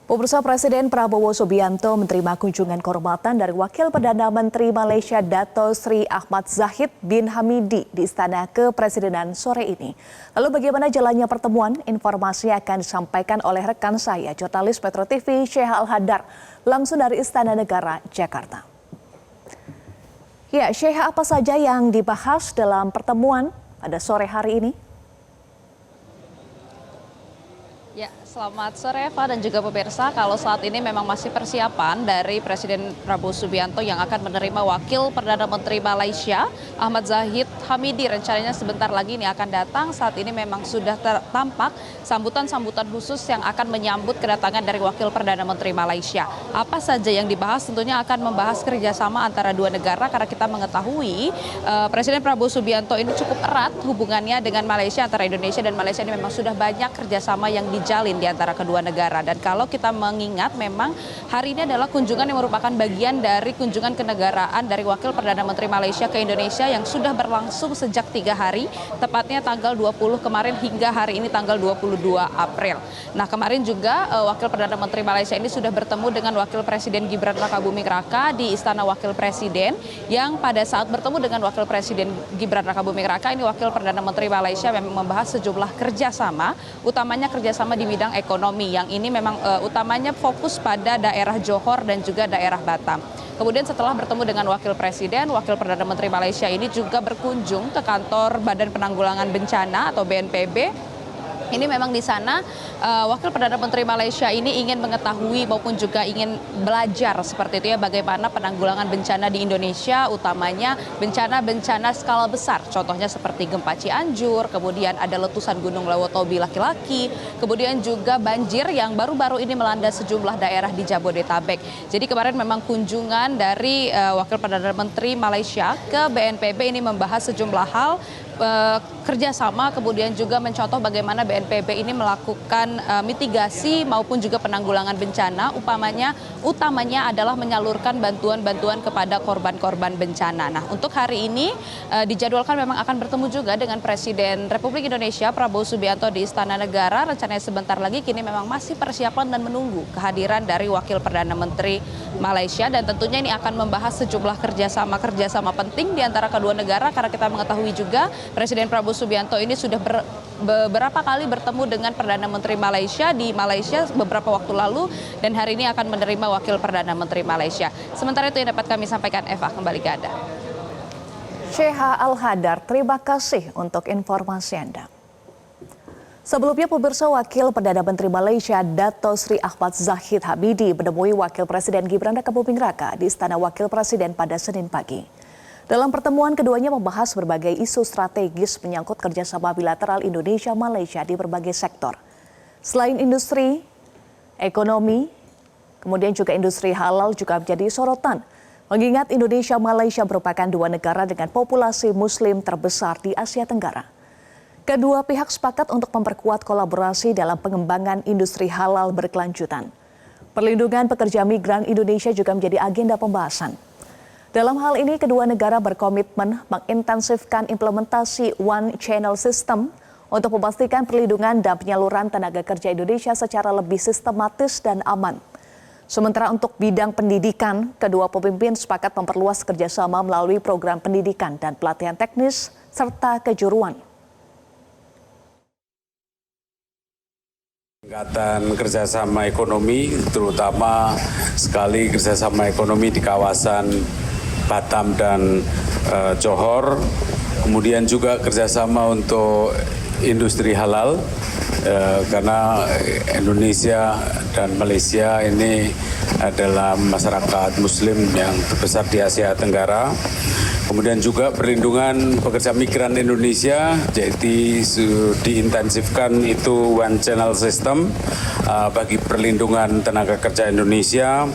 Pemirsa, Presiden Prabowo Subianto menerima kunjungan kehormatan dari Wakil Perdana Menteri Malaysia Dato Sri Ahmad Zahid bin Hamidi di Istana Kepresidenan sore ini. Lalu bagaimana jalannya pertemuan? Informasi akan disampaikan oleh rekan saya, jurnalis Metro TV Syekh Al-Hadar, langsung dari Istana Negara, Jakarta. Ya, Syekh, apa saja yang dibahas dalam pertemuan pada sore hari ini? Ya, selamat sore Eva dan juga pemirsa. Kalau saat ini memang masih persiapan dari Presiden Prabowo Subianto yang akan menerima Wakil Perdana Menteri Malaysia Ahmad Zahid Hamidi. Rencananya sebentar lagi ini akan datang. Saat ini memang sudah tampak sambutan-sambutan khusus yang akan menyambut kedatangan dari Wakil Perdana Menteri Malaysia. Apa saja yang dibahas? Tentunya akan membahas kerjasama antara dua negara karena kita mengetahui Presiden Prabowo Subianto ini cukup erat hubungannya dengan Malaysia, antara Indonesia dan Malaysia ini memang sudah banyak kerjasama yang dijalin di antara kedua negara. Dan kalau kita mengingat memang hari ini adalah kunjungan yang merupakan bagian dari kunjungan kenegaraan dari Wakil Perdana Menteri Malaysia ke Indonesia yang sudah berlangsung sejak 3 hari, tepatnya tanggal 20 kemarin hingga hari ini tanggal 22 April. Nah, kemarin juga Wakil Perdana Menteri Malaysia ini sudah bertemu dengan Wakil Presiden Gibran Rakabuming Raka di Istana Wakil Presiden, yang pada saat bertemu dengan Wakil Presiden Gibran Rakabuming Raka ini Wakil Perdana Menteri Malaysia memang membahas sejumlah kerjasama, utamanya kerjasama di bidang ekonomi, yang ini memang utamanya fokus pada daerah Johor dan juga daerah Batam. Kemudian setelah bertemu dengan Wakil Presiden, Wakil Perdana Menteri Malaysia ini juga berkunjung ke kantor Badan Penanggulangan Bencana atau BNPB. Ini memang di sana Wakil Perdana Menteri Malaysia ini ingin mengetahui maupun juga ingin belajar seperti itu ya, bagaimana penanggulangan bencana di Indonesia, utamanya bencana-bencana skala besar. Contohnya seperti gempa Cianjur, kemudian ada letusan Gunung Lewotobi laki-laki, kemudian juga banjir yang baru-baru ini melanda sejumlah daerah di Jabodetabek. Jadi kemarin memang kunjungan dari Wakil Perdana Menteri Malaysia ke BNPB ini membahas sejumlah hal, kerjasama, kemudian juga mencontoh bagaimana BNPB ini melakukan mitigasi maupun juga penanggulangan bencana, utamanya adalah menyalurkan bantuan-bantuan kepada korban-korban bencana. Nah, untuk hari ini dijadwalkan memang akan bertemu juga dengan Presiden Republik Indonesia Prabowo Subianto di Istana Negara. Rencananya sebentar lagi, kini memang masih persiapan dan menunggu kehadiran dari Wakil Perdana Menteri Malaysia, dan tentunya ini akan membahas sejumlah kerjasama penting di antara kedua negara karena kita mengetahui juga Presiden Prabowo Subianto ini sudah beberapa kali bertemu dengan Perdana Menteri Malaysia di Malaysia beberapa waktu lalu, dan hari ini akan menerima Wakil Perdana Menteri Malaysia. Sementara itu yang dapat kami sampaikan, Eva, kembali ke Anda. Syekh Al-Hadar, terima kasih untuk informasi Anda. Sebelumnya, pemirsa, Wakil Perdana Menteri Malaysia Dato Sri Ahmad Zahid Hamidi menemui Wakil Presiden Gibran Rakabuming Raka di Istana Wakil Presiden pada Senin pagi. Dalam pertemuan, keduanya membahas berbagai isu strategis menyangkut kerjasama bilateral Indonesia-Malaysia di berbagai sektor. Selain industri, ekonomi, kemudian juga industri halal juga menjadi sorotan. Mengingat Indonesia-Malaysia merupakan dua negara dengan populasi Muslim terbesar di Asia Tenggara. Kedua pihak sepakat untuk memperkuat kolaborasi dalam pengembangan industri halal berkelanjutan. Perlindungan pekerja migran Indonesia juga menjadi agenda pembahasan. Dalam hal ini, kedua negara berkomitmen mengintensifkan implementasi One Channel System untuk memastikan perlindungan dan penyaluran tenaga kerja Indonesia secara lebih sistematis dan aman. Sementara untuk bidang pendidikan, kedua pemimpin sepakat memperluas kerjasama melalui program pendidikan dan pelatihan teknis serta kejuruan. Peningkatan kerjasama ekonomi, terutama sekali kerjasama ekonomi di kawasan Batam dan Johor, kemudian juga kerjasama untuk industri halal, karena Indonesia dan Malaysia ini adalah masyarakat Muslim yang terbesar di Asia Tenggara. Kemudian juga perlindungan pekerja migran Indonesia, jadi diintensifkan itu One Channel System bagi perlindungan tenaga kerja Indonesia.